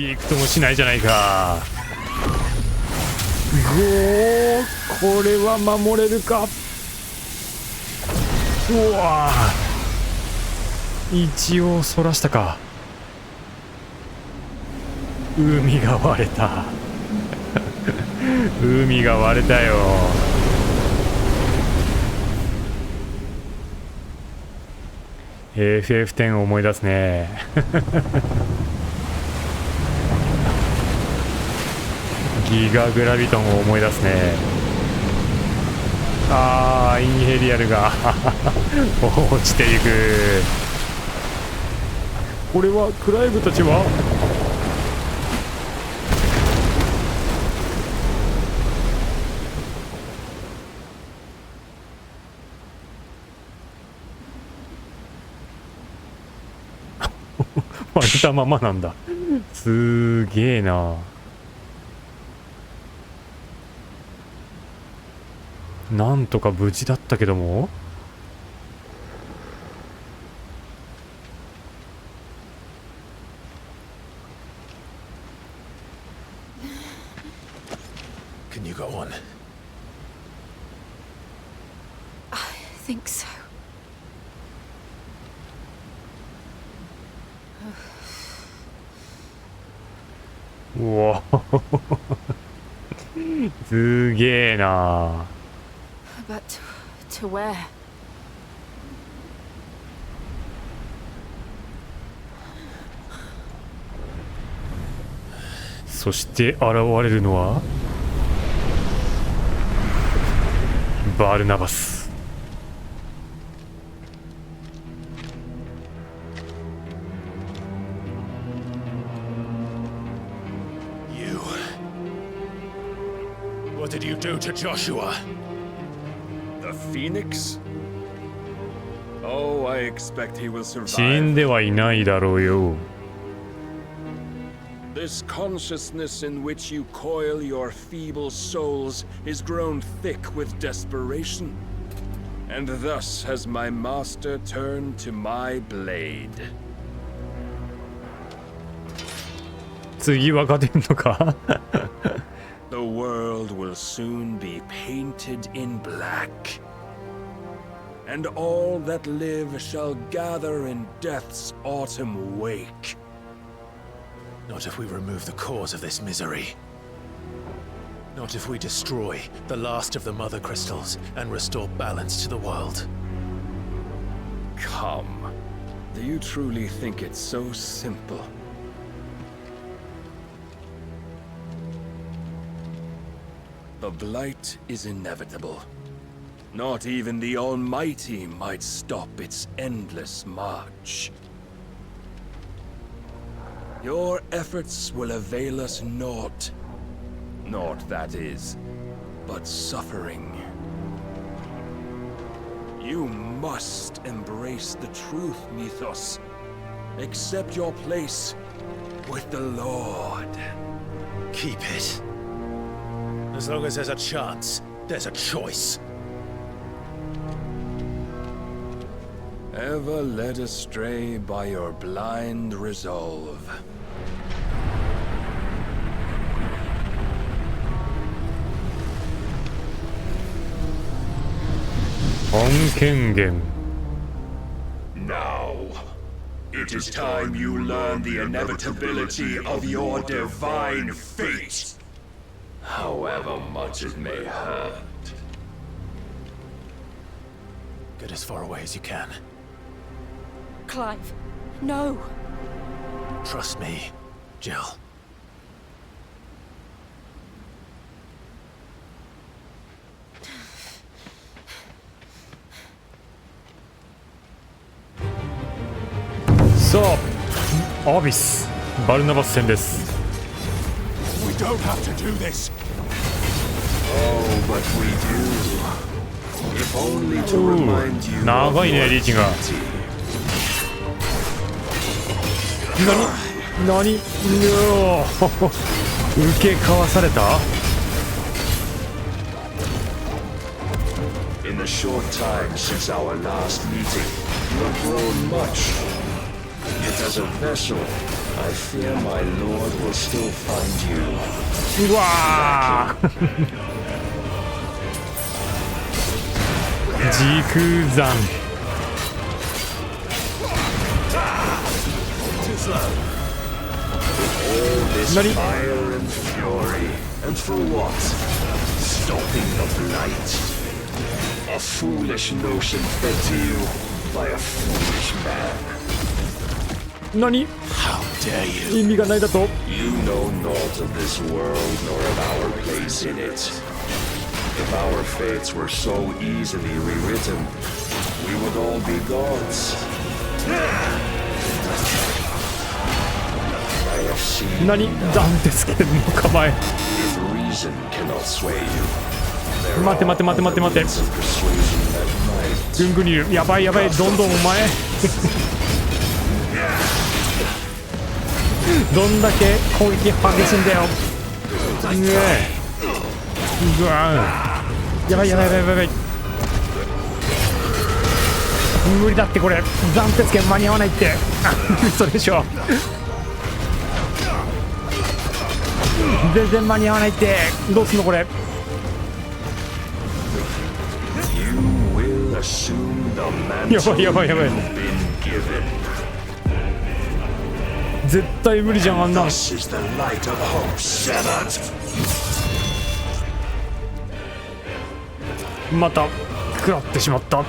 びくともしないじゃないか。これは守れるか。うわ一応そらしたか。海が割れた海が割れたよ。FF10 を思い出すねギガグラビトンを思い出すね。あーインヘリアルが落ちていく。これはクライブたちは割れたままなんだ。すげえな。なんとか無事だったけども。Can you go on? I think so. うわすげえな。But to where? そして現れるのはバルナバス。What did you do to Joshua? The Phoenix? Oh, I expect he will 死ん survive. ではいないだろうよ。 This consciousness in which you coil your feeble souls is grown thick with desperation. And thus has my master turned to my blade. 次は勝てんのかThe world will soon be painted in black. And all that live shall gather in death's autumn wake. Not if we remove the cause of this misery. Not if we destroy the last of the mother crystals and restore balance to the world. Come. Do you truly think it's so simple? The blight is inevitable. Not even the Almighty might stop its endless march. Your efforts will avail us naught. Naught, that is, but suffering. You must embrace the truth, Mythos. Accept your place with the Lord. Keep it. As long as there's a chance, there's a choice. Ever led astray by your blind resolve. 本権限。 Now, it is time you learn the inevitability of your divine fate, however much it may hurt. Get as far away as you can. Clive, no. Trust me, Jill.さあ、アビス、バルナバス戦です。We don't have to do this. Oh, but we do. If only to remind you 長いね、リーチが。何受けかわされた。 In the short time since our last meeting, you have grown much. Yet as a vessel, I fear my lord will still find you. うわー時空山。何 Fire and fury. And for what? Stopping the blight. A foolish notion fed to you by a foolish man. 何 How dare you? 意味がないだと You know naught of this world nor of our place in it. If our fates were so easily rewritten, we would all be gods. I have seen 何断鉄剣の構え if reason cannot sway you. 待て待て待て待て待て Of persuasion that might. ぐんぐんにいるやばいやばいどんどんお前どんだけ攻撃激しいんだようわやばいやばいやばいやばい無理だってこれ断鉄剣間に合わないって嘘でしょ全然間に合わないってどうすんのこれ You will assume the やばい mantle やばいやばい you've been given. 絶対無理じゃんあんな This is the light of hope severed. また食らってしまった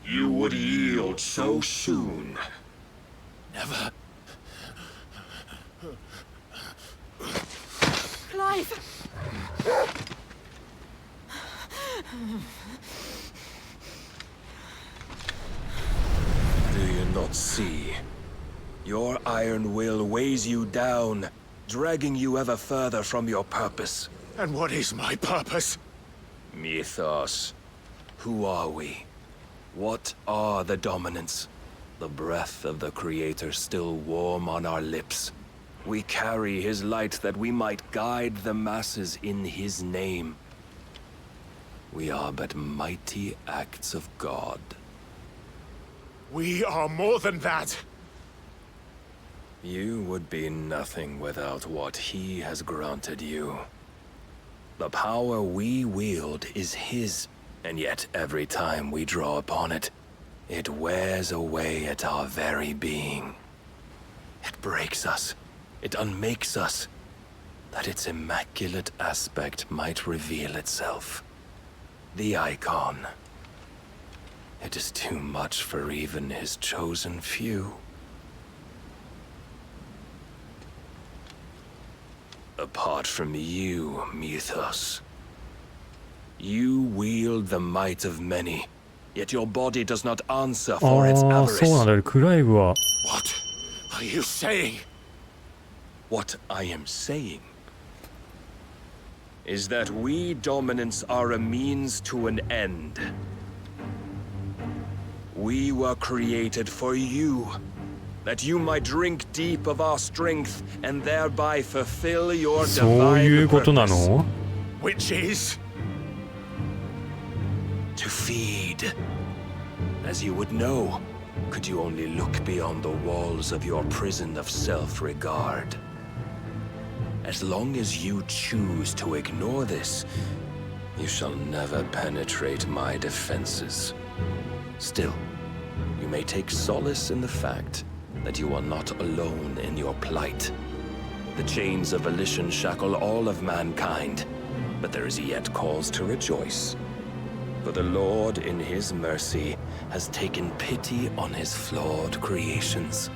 You would yield so soon. Never. Clive! Do you not see? Your iron will weighs you down, dragging you ever further from your purpose. And what is my purpose? Mythos. Who are we? What are the dominants? The breath of the Creator still warm on our lips. We carry his light that we might guide the masses in his name. We are but mighty acts of God. We are more than that. You would be nothing without what he has granted you. The power we wield is his, and yet every time we draw upon it, it wears away at our very being. It breaks us, it unmakes us, that its immaculate aspect might reveal itself. The icon. It is too much for even his chosen few. Apart from you, Mythos. You wield the might of many, yet your body does not answer あ for its あそうなん avarice. だクライブは What are you saying? What I am saying is that we dominants are a means to an end. We were created for you, that you might drink deep of our strength and thereby fulfill your そういう divine ことな purpose. の Which is? To feed. As you would know, could you only look beyond the walls of your prison of self-regard. As long as you choose to ignore this, you shall never penetrate my defenses. Still, you may take solace in the fact that you are not alone in your plight. The chains of volition shackle all of mankind, but there is yet cause to rejoice. For the Lord, in his mercy, has taken pity on his flawed creations,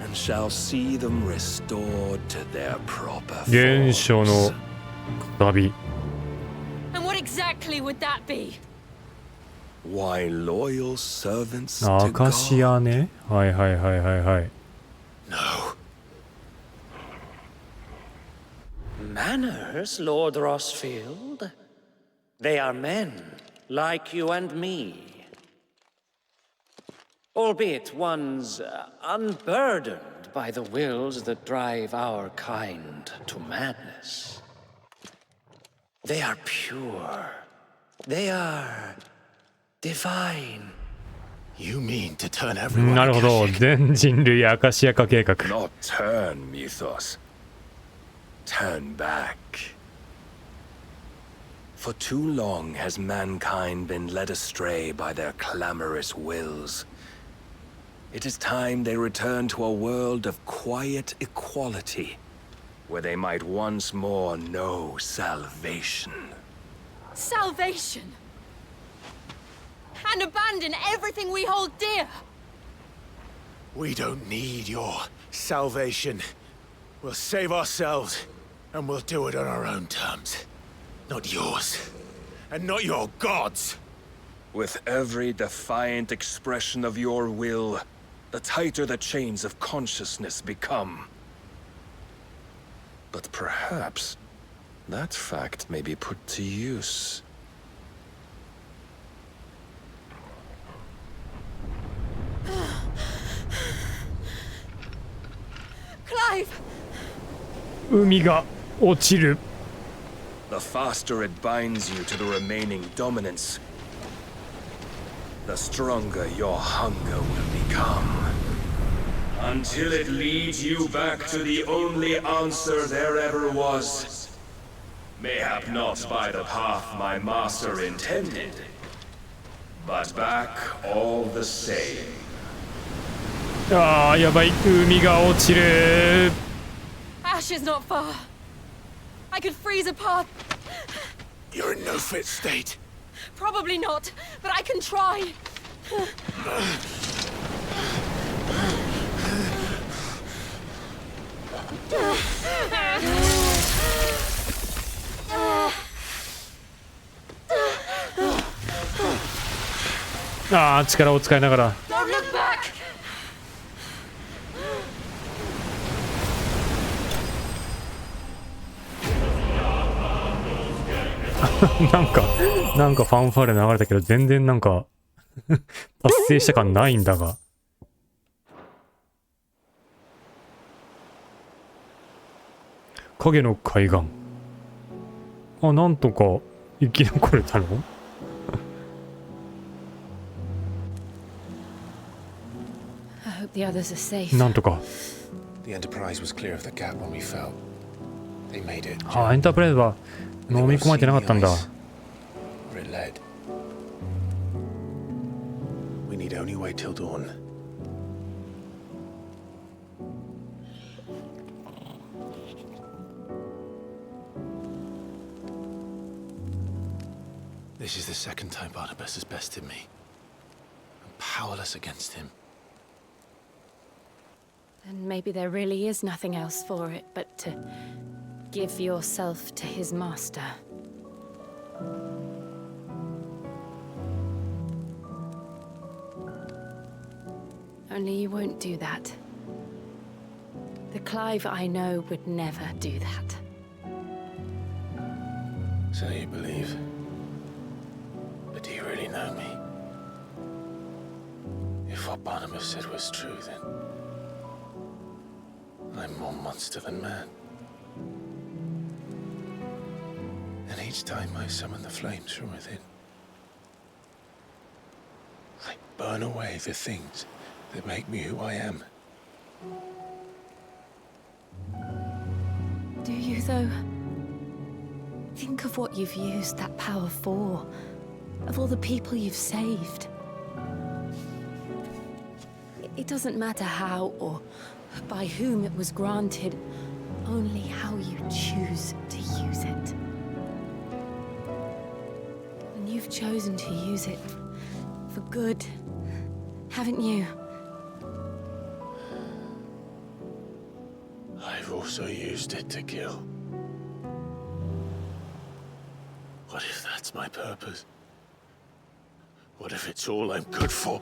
and shall see them restored to their proper 原初の forms. 旅 And what exactly would that be? Why loyal servants ア to カシ God? アねはいはいはいはいはい No. Manners, Lord Rossfield? They are men, like you and me. Albeit ones unburdened by the wills that drive our kind to madness. They are pure. They are divine. You mean to turn everyone なるほど、 Akashic? 全人類アカシア化計画。 Not turn, Mythos. Turn back. For too long has mankind been led astray by their clamorous wills. It is time they return to a world of quiet equality, where they might once more know salvation. Salvation! And abandon everything we hold dear! We don't need your salvation. We'll save ourselves, and we'll do it on our own terms. Not yours. And not your gods! With every defiant expression of your will, the tighter the chains of consciousness become. But perhaps that fact may be put to use. Clive! 海が落ちる。 The faster it binds you to the remaining dominance, the stronger your hunger will become. Until it leads you back to the only answer there ever was. Mayhap not by the path my master intended, but back all the same. ああ、やばい、海が落ちる。 Ash is not far. I could freeze a path. You're in no fit state. Probably not, but I can try. Ah, ああ、力を使いながら。 Don't look back! なんかファンファーレ流れたけど、全然なんか達成した感ないんだが。影の海岸。あ、なんとか生き残れたの？ I hope the others are safe. なんとか。 The Enterprise was clear of the gap when we fell. They made it. ああ、エンタープライズは飲み込まれてなかったんだ。 Where it led. We need only wait till dawn. This is the second time Barnabas has bested me. I'm powerless against him. And maybe there really is nothing else for it but to give yourself to his master. Only you won't do that. The Clive I know would never do that. So you believe? But do you really know me? If what Barnabas said was true, then I'm more monster than man. And each time I summon the flames from within, I burn away the things that make me who I am. Do you, though? Think of what you've used that power for, of all the people you've saved. It doesn't matter how or by whom it was granted, only how you choose to use it. And you've chosen to use it for good, haven't you? I've also used it to kill. What if that's my purpose? What if it's all I'm good for?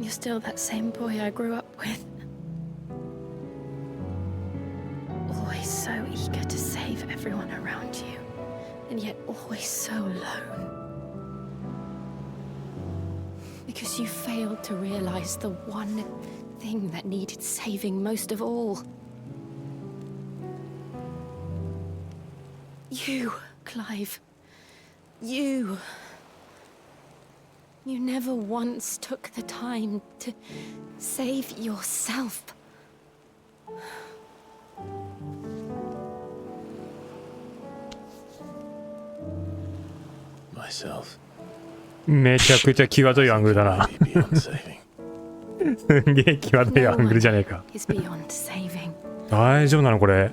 You're still that same boy I grew up with. Always so eager to save everyone around you, and yet always so alone. Because you failed to realize the one thing that needed saving most of all. You, Clive. You. You never once took the time to save yourself. Myself. めちゃくちゃ際どいアングルだな。 Beyond saving. すんげえ際どいアングルじゃねえか。 Is beyond saving, 大丈夫なのこれ。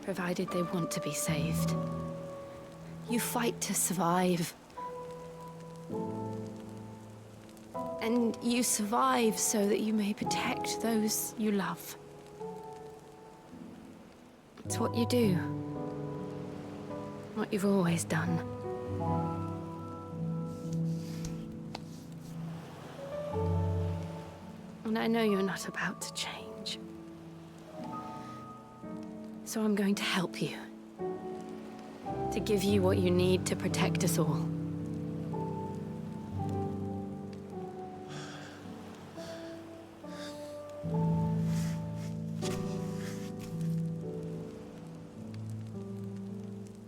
provided they want to be saved. You fight to survive. And you survive so that you may protect those you love. It's what you do. What you've always done. And I know you're not about to change. So I'm going to help you. To give you what you need to protect us all.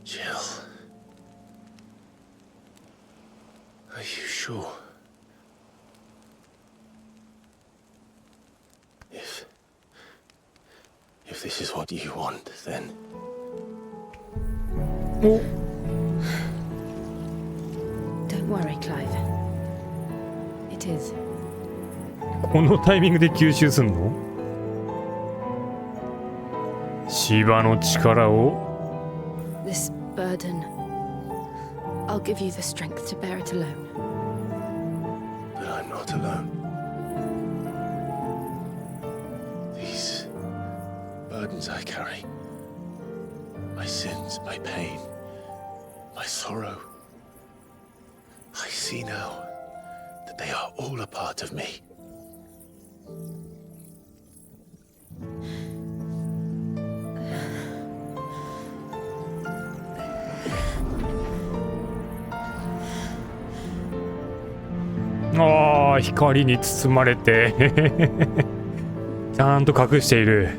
Jill. Are you sure? If this is what you want, then お Don't worry, Clive. It is. このタイミングで吸収すんの？芝の力を This burden. I'll give you the strength to bear it alone. but I'm not alone. These burdens I carry, my sins, my pain, my sorrow. I see now that they are all a part of me.「ああ光に包まれてちゃんと隠している」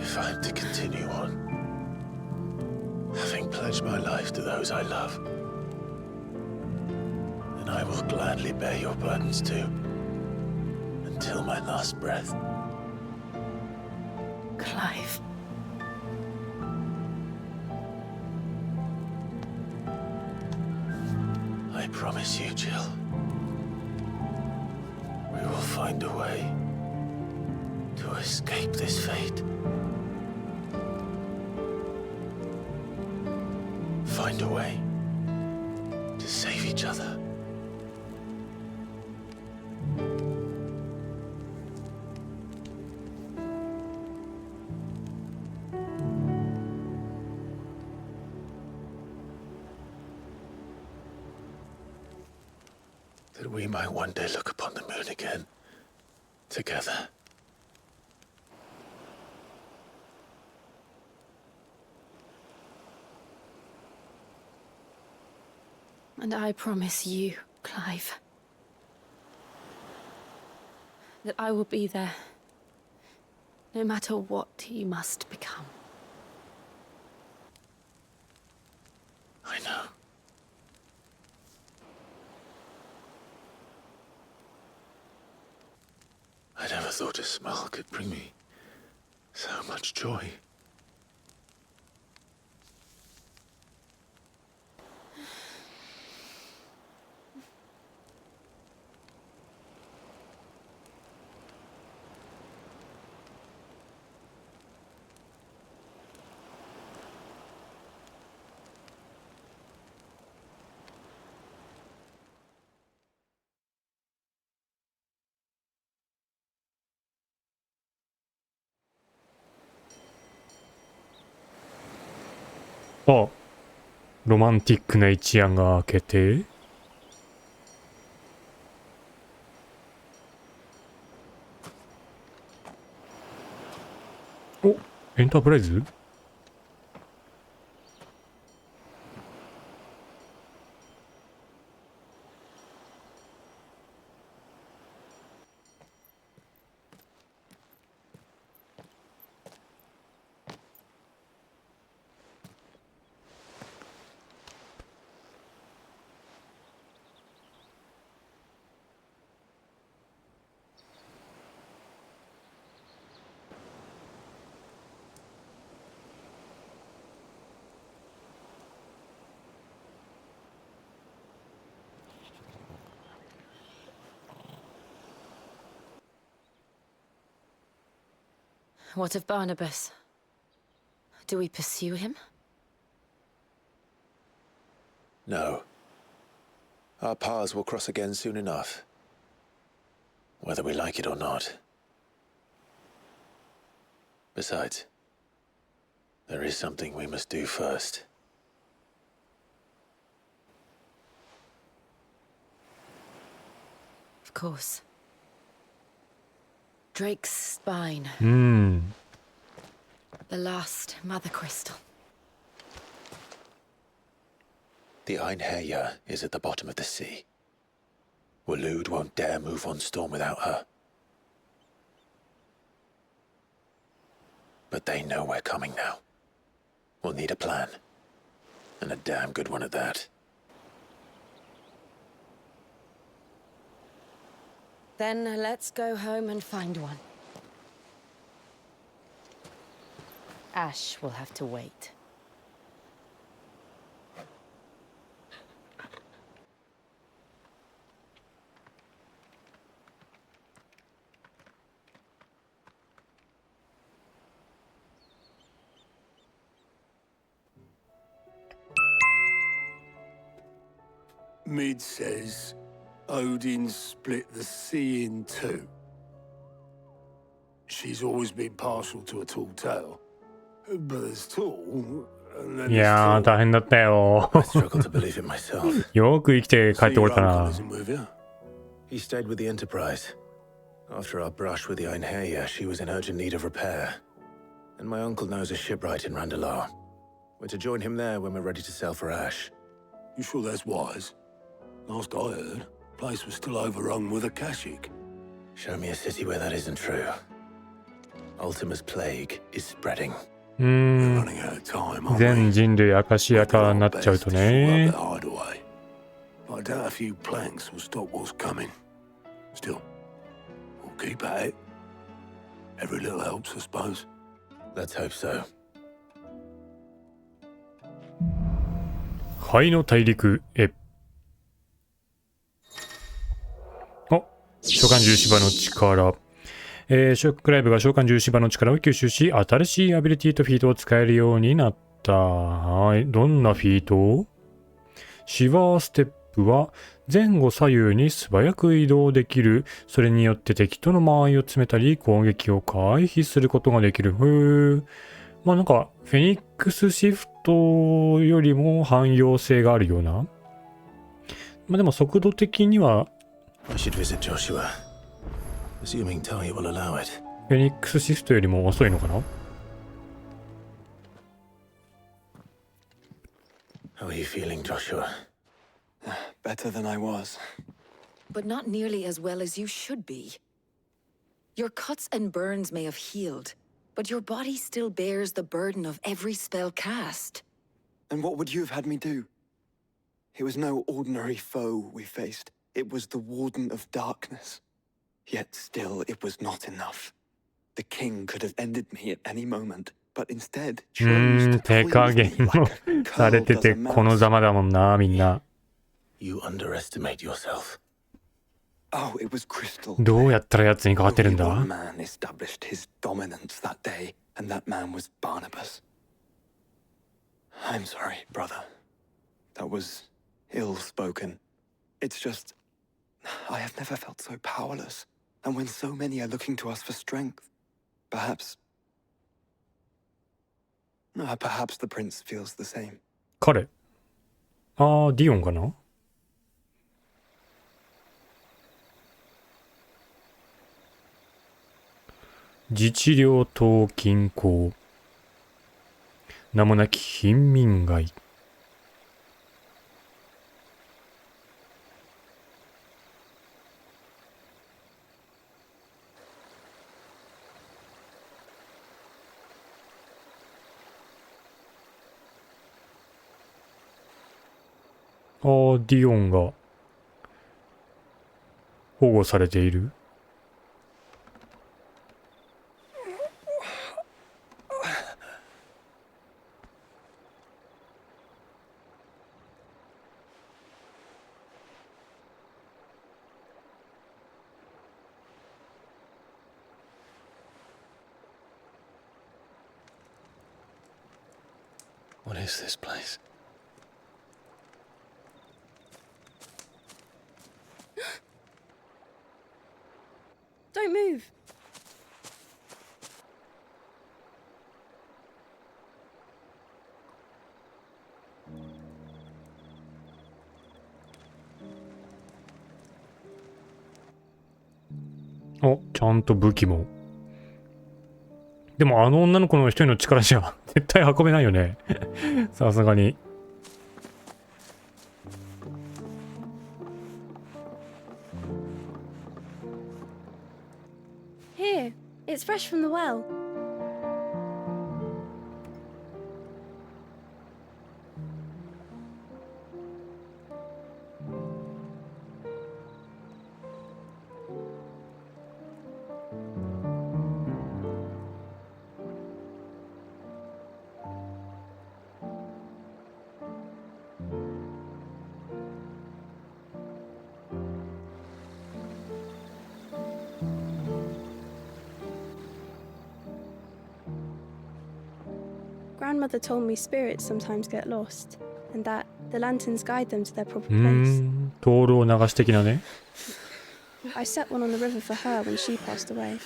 If I'm to continue on, having pledged my life to those I love, then I will gladly bear your burdens too, until my last breath. Clive. I promise you, Jill, we will find a way to escape this fate. Find a way to save each other. That we might one day look upon the moon again, together. And I promise you, Clive, that I will be there, no matter what you must become. I know. I never thought a smile could bring me so much joy. あ、ロマンティックな一夜が明けて。お、エンタープライズ？What of Barnabas? Do we pursue him? No. Our paths will cross again soon enough. Whether we like it or not. Besides, there is something we must do first. Of course. Drake's spine. うん。The last mother crystal. The Einherja is at the bottom of the sea. Waloed won't dare move on Storm without her. But they know we're coming now. We'll need a plan. And a damn good one at that. Then let's go home and find one. Ash will have to wait. Mid says Odin split the sea in two. She's always been partial to a tall tale. But there's tall, and then いやー、大変だったよ。 I struggle to believe it myself. よく生きて帰ってこれ your た uncle な。 isn't with you. He stayed with the Enterprise. After our brush with the Einherja, she was in urgent need of repair. And my uncle knows a shipwright in Randalar. We're to join him there when we're ready to sail for Ash. You sure that's wise? Last I heard, the place was still overrun with Akashic. Show me a city where that isn't true. Ultima's plague is spreading. うーん。 Running out of time, aren't we? 全人類明石家化になっちゃうとね。 I doubt a few planks will stop what's coming. Still, we'll keep at it. Every little helps, I suppose. Let's hope so. 灰の大陸へ。あ、召喚獣芝の力。ショックライブが召喚獣芝の力を吸収し、新しいアビリティとフィートを使えるようになった。はい。どんなフィート？シバーステップは前後左右に素早く移動できる。それによって敵との間合いを詰めたり、攻撃を回避することができる。へー。まあなんか、フェニックスシフトよりも汎用性があるような。まあでも速度的には、I should visit Joshua. Assuming Talia will allow it. フェニックスシフトよりも遅いのかな？ How are you feeling, Joshua? Better than I was. But not nearly as well as you should be. Your cuts and burns may have healed, but your body still bears the burden of every spell cast. And what would you have had me do? It was no ordinary foe we faced. It was the Warden of Darkness. Yet still, it was not enough. The king could have ended me at any moment, but instead chose to 手加 please 減 me も like a され curl て does て a この mouse. ざまだもんな、みんな。 You underestimate yourself. Oh, it was crystal. どうやったら奴に変わってるん Only だ？ one man established his dominance that day, and that man was Barnabas. I'm sorry, brother. That was ill-spoken. It's just, I have never felt so powerless. And when so many are looking to us for strength, perhaps... Perhaps the prince feels the same. 彼。あー、ディオンかな。自治領島近郊。名もなき貧民街。あー、ディオンが保護されている。What is this place? Don't move.お、ちゃんと武器も。でもあの女の子の一人の力じゃ絶対運べないよね。さすがに。Here, it's fresh from the well. Grandmother told me spirits sometimes get lost, and that the lanterns guide them to their proper うー place. ん、灯籠流し的なね。I set one on the river for her when she passed away.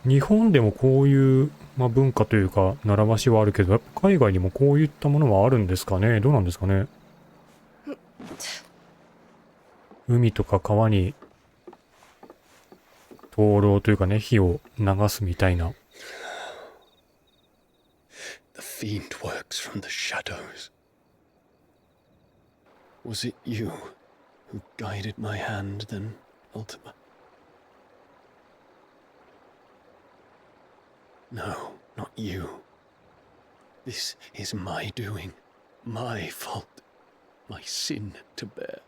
日本でもこういう、文化というか習わしはあるけど、やっぱ海外にもこういったものはあるんですかね。どうなんですかね。海とか川に灯籠というかね、火を流すみたいな。The fiend works from the shadows. Was it you who guided my hand then, Ultima? No, not you. This is my doing, my fault, my sin to bear.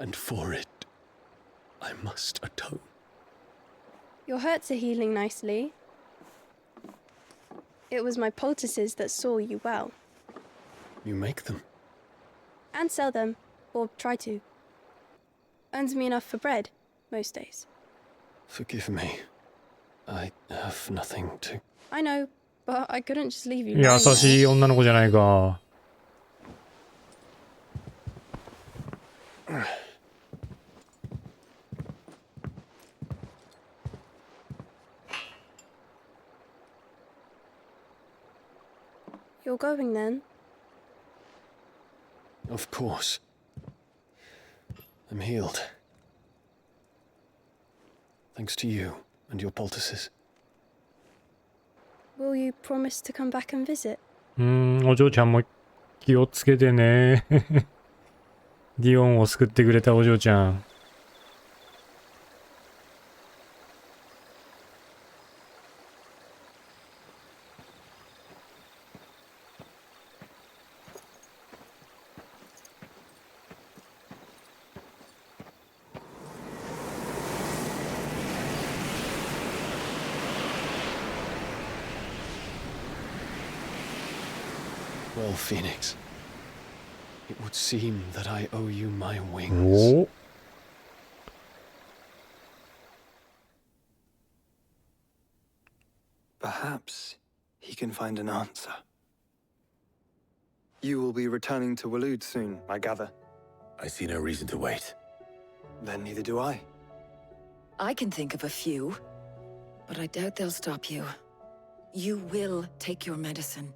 And for it, I must atone. Your hurts are healing nicely. It was my poultices that saw you well. You make them. And sell them, or try to. Earns me enough for bread, most days. Forgive me. I have nothing to... I know, but I couldn't just leave you 優 lying there. しい女の子じゃないか。You're going then? Of course. I'm healed. Thanks to you and your poultices. Will you promise to come back and visit? お嬢ちゃんも気をつけてね。ディオンを救ってくれたお嬢ちゃん。Well, Phoenix, it would seem that I owe you my お wings. お。Perhaps he can find an answer. You will be returning to Waloed soon, I gather. I see no reason to wait. Then neither do I. I can think of a few, but I doubt they'll stop you. You will take your medicine.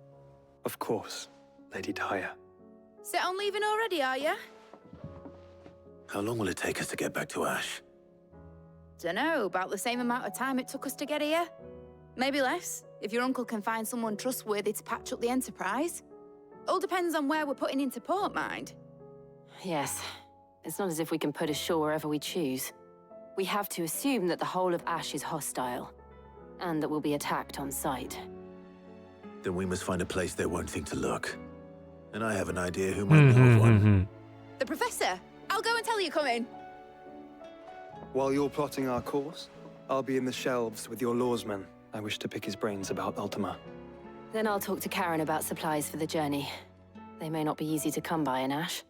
Of course, Lady Daya. Set on leaving already, are you? How long will it take us to get back to Ash? Dunno, about the same amount of time it took us to get here. Maybe less, if your uncle can find someone trustworthy to patch up the Enterprise. All depends on where we're putting into port, mind. Yes. It's not as if we can put ashore wherever we choose. We have to assume that the whole of Ash is hostile, and that we'll be attacked on sight. Then we must find a place they won't think to look. And I have an idea who might know of one. The Professor! I'll go and tell you come in. While you're plotting our course, I'll be in the shelves with your lawsman. I wish to pick his brains about Ultima. Then I'll talk to Karen about supplies for the journey. They may not be easy to come by in Ash.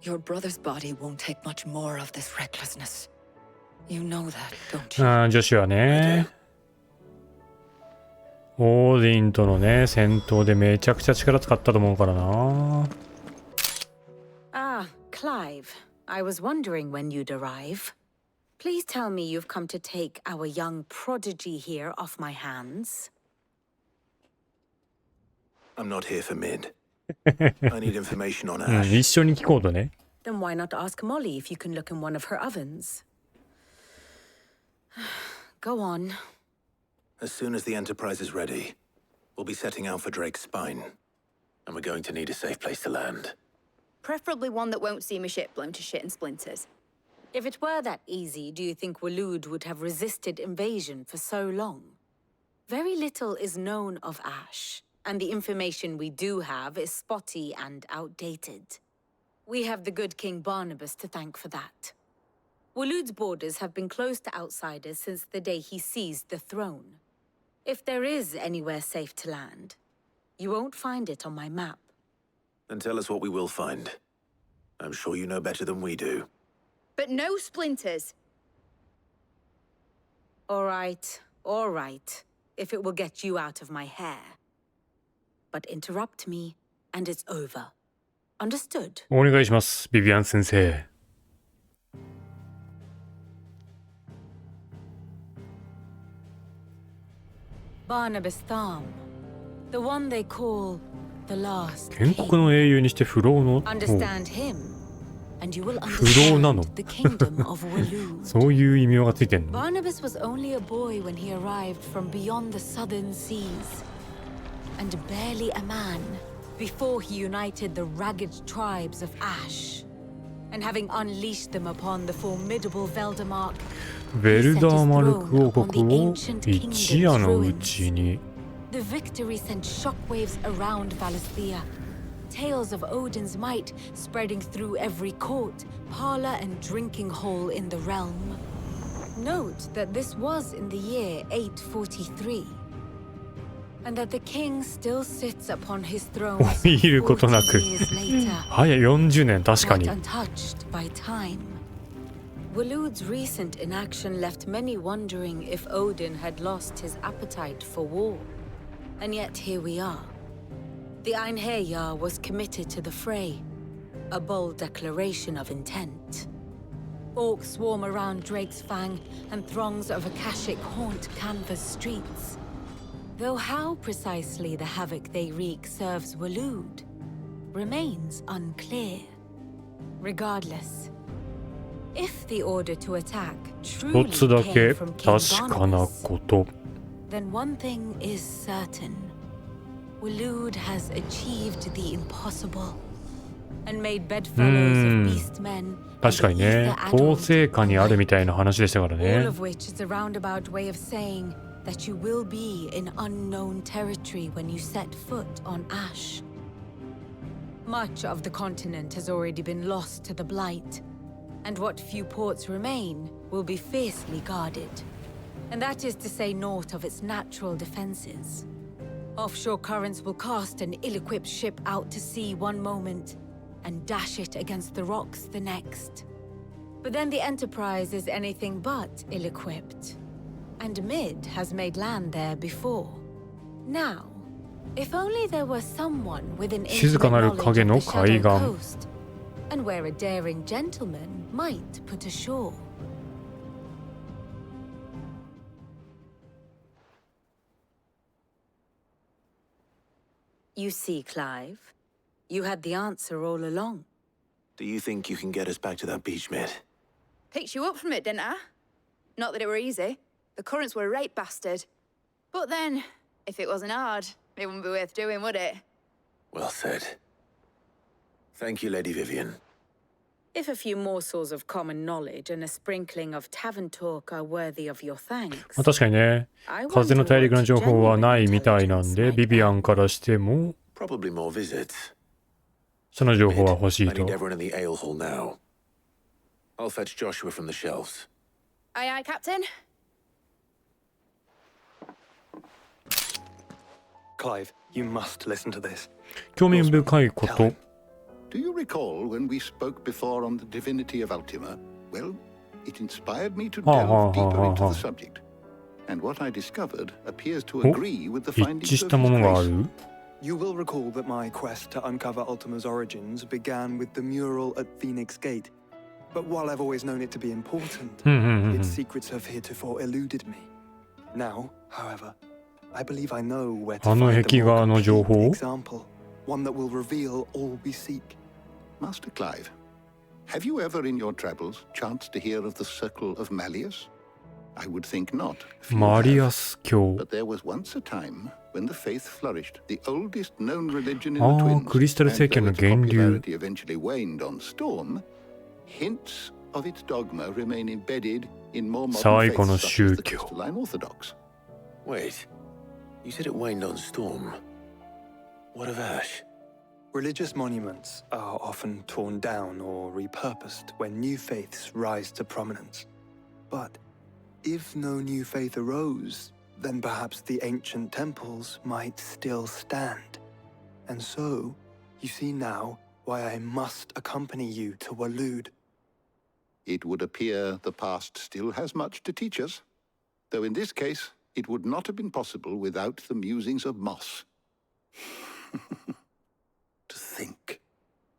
Your brother's body won't take much more of this recklessness. You know that, don't you? 女子はね、オーディンとのね、戦闘でめちゃくちゃ力使ったと思うからな。Ah, Clive. I was wondering when you'd arrive. Please tell me you've come to take our young prodigy here off my hands. I'm not here for Mid. I need information on Ash. 一緒に聞こうとね。Then why not ask Molly if you can look in one of her ovens? Go on. As soon as the Enterprise is ready, we'll be setting out for Drake's Spine. And we're going to need a safe place to land. Preferably one that won't see my ship blown to shit and splinters. If it were that easy, do you think Waloed would have resisted invasion for so long? Very little is known of Ash, and the information we do have is spotty and outdated. We have the good King Barnabas to thank for that. Waloed's borders have been closed to outsiders since the day he seized the throne. If there is anywhere safe to land, you won't find it on my map. Then tell us what we will find. I'm sure you know better than we do. But no splinters. All right, if it will get you out of my hair. But interrupt me, and it's over. Understood? お願いします、ビビアン先生。Barnabas Tharm, the one they call the last 建国の英雄にして不老の。 Understand him, and you will 不老なの。 understand the kingdom of Waloed. そういう異名がついてんの。 Barnabas was only a boy when he arrived from beyond the southern seas, and barely a man before he united the ragged tribes of Ash. And having unleashed them upon the formidable Veldamark, ヴェルダーマルク王国を一夜のうちに。 the victory sent shockwaves around Valisthea. Tales of Odin's might spreading through every court, parlor, and drinking hole in the realm. Note that this was in the year 843, and that the king still sits upon his throne いることなく。 years later, 早い40年、確かに。 not untouched by time. Waloed's recent inaction left many wondering if Odin had lost his appetite for war. And yet here we are. The Einherjar was committed to the fray, a bold declaration of intent. Orcs swarm around Drake's Fang, and throngs of Akashic haunt Canvas streets. Though how precisely the havoc they wreak serves Waloed remains unclear. Regardless, if the order to attack 一 truly つだ came け from King 確かな Barnabas, こと。 then one thing is certain. Waloed has achieved the impossible and made bedfellows of beastmen 確かにね、統制下にあるみたいな話でしたから all ね。 of which is a roundabout way of saying that you will be in unknown territory when you set foot on Ash. Much of the continent has already been lost to the Blight, and what few ports remain will be fiercely guarded. And that is to say naught of its natural defenses. Offshore currents will cast an ill-equipped ship out to sea one moment and dash it against the rocks the next. But then the Enterprise is anything but ill-equipped. And Mid has made land there before. Now, if only there were someone with an intimate knowledge of the Shadow Coast, and where a daring gentleman might put ashore. You see, Clive, you had the answer all along. Do you think you can get us back to that beach, Mid? Picked you up from it, didn't I? Not that it were easy. The currents were a right bastard. But then, if it wasn't hard, it wouldn't be worth doing, would it? Well said. Thank you, Lady Vivian. If a few morsels of common knowledge and a sprinkling of tavern talk are worthy of your thanks. 確かにね、風の大陸の情報はないみたいなんで、ビビアンからしても、Probably more visits. その情報は欲しい I と。 need everyone in the ale hall now. I'll fetch Joshua from the shelves. Aye, aye, Captain. Clive, you must listen to this. 興味深いこと。Do you recall when we spoke before on the divinity of Ultima? Well, it inspired me to delve deeper into the subject. And what I discovered appears to agree with the 一 findings 致し of たものがあ his る grace. You will recall that my quest to uncover Ultima's origins began with the mural at Phoenix Gate. But while I've always known it to be important, its secrets have heretofore eluded me. Now, however, I believe I know where to あの find 壁 the 画 more の情 complete 報 example, one that will reveal all we seek. Master Clive, have you ever in your travels chanced to hear of the Circle of Malleus? I would think not. Few マリ have. アス教。 But there was once a time when the faith flourished, the oldest known religion in あ the あ、 Twins. クリスタル And 聖剣 though の its 源流。 popularity eventually waned on Storm, hints of its dogma remain embedded in more modern 最古 faiths の such 宗 as the 教。 Crystalline Orthodox. Wait. You said it waned on Storm. What of Ash? Religious monuments are often torn down or repurposed when new faiths rise to prominence. But if no new faith arose, then perhaps the ancient temples might still stand. And so, you see now why I must accompany you to Waloed. It would appear the past still has much to teach us, though in this case, it would not have been possible without the musings of Moss. To think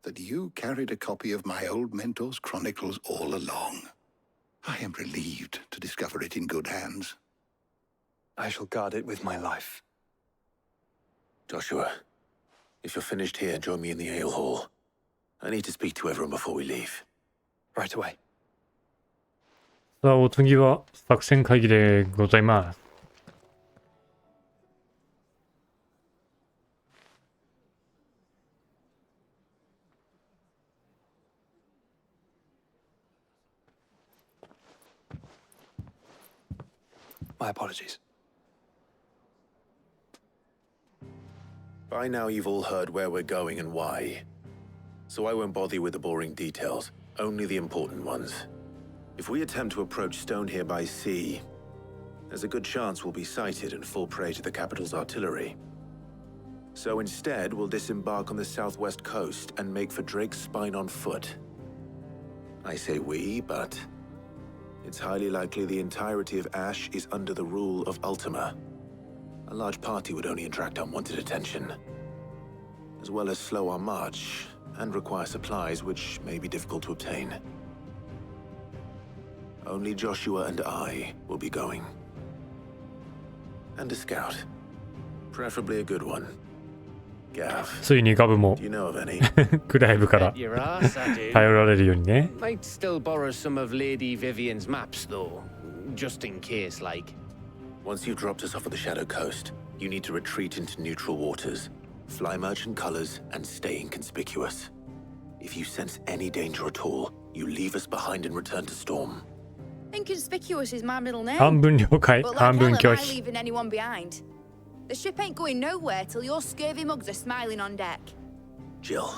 that you carried a copy of my old mentor's chronicles all along. I am relieved to discover it in good hands. I shall guard it with my life. Joshua, if you're finished here, join me in the ale hall. I need to speak to everyone before we leave. Right away. さあ、お次は作戦会議でございます。My apologies. By now you've all heard where we're going and why. So I won't bother you with the boring details, only the important ones. If we attempt to approach Stone here by sea, there's a good chance we'll be sighted and fall prey to the capital's artillery. So instead, we'll disembark on the southwest coast and make for Drake's Spine on foot. I say we, but it's highly likely the entirety of Ash is under the rule of Ultima. A large party would only attract unwanted attention, as well as slow our march and require supplies which may be difficult to obtain. Only Joshua and I will be going. And a scout. Preferably a good one. Gav. ついにガブも Do you know of any? クライブから Your ass, I do. 頼られるようにね。 Might still borrow some of Lady Vivian's maps, though. Just in case, like. Once you've dropped us off at the Shadow Coast, you need to retreat into neutral waters, fly merchant colors, and stay inconspicuous. If you sense any danger at all, you leave us behind and return to Storm. Inconspicuous is my middle name. 半分了解、 But 半 like 分 hell 拒 am I 否。 leaving anyone behind? The ship ain't going nowhere till your scurvy mugs are smiling on deck. Jill,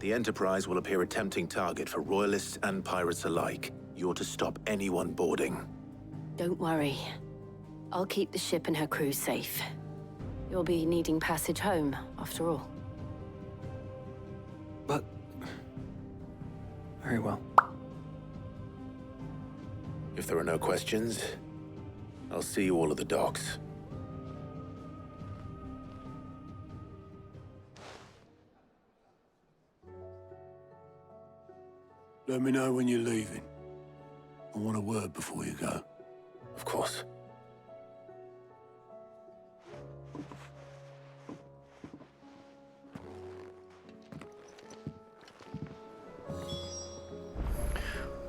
the Enterprise will appear a tempting target for royalists and pirates alike. You're to stop anyone boarding. Don't worry. I'll keep the ship and her crew safe. You'll be needing passage home, after all. But... very well. If there are no questions, I'll see you all at the docks. Let me know when you're leaving. I want a word before you go. Of course.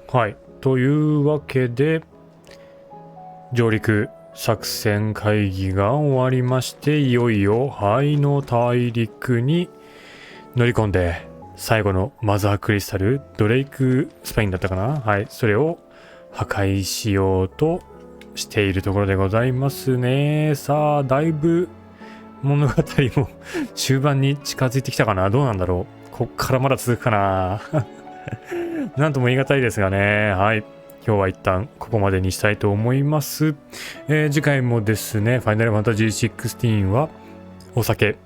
はい。というわけで、上陸作戦会議が終わりまして、いよいよ灰の大陸に乗り込んで、最後のマザークリスタル、ドレイクスパインだったかな？はい。それを破壊しようとしているところでございますね。さあ、だいぶ物語も終盤に近づいてきたかな？どうなんだろう？こっからまだ続くかな？なんとも言い難いですがね。はい。今日は一旦ここまでにしたいと思います。次回もですね、ファイナルファンタジー16はお酒、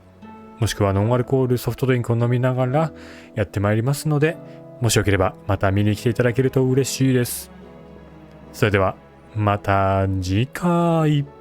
もしくはノンアルコールソフトドリンクを飲みながらやってまいりますので、もしよければまた見に来ていただけると嬉しいです。それではまた次回。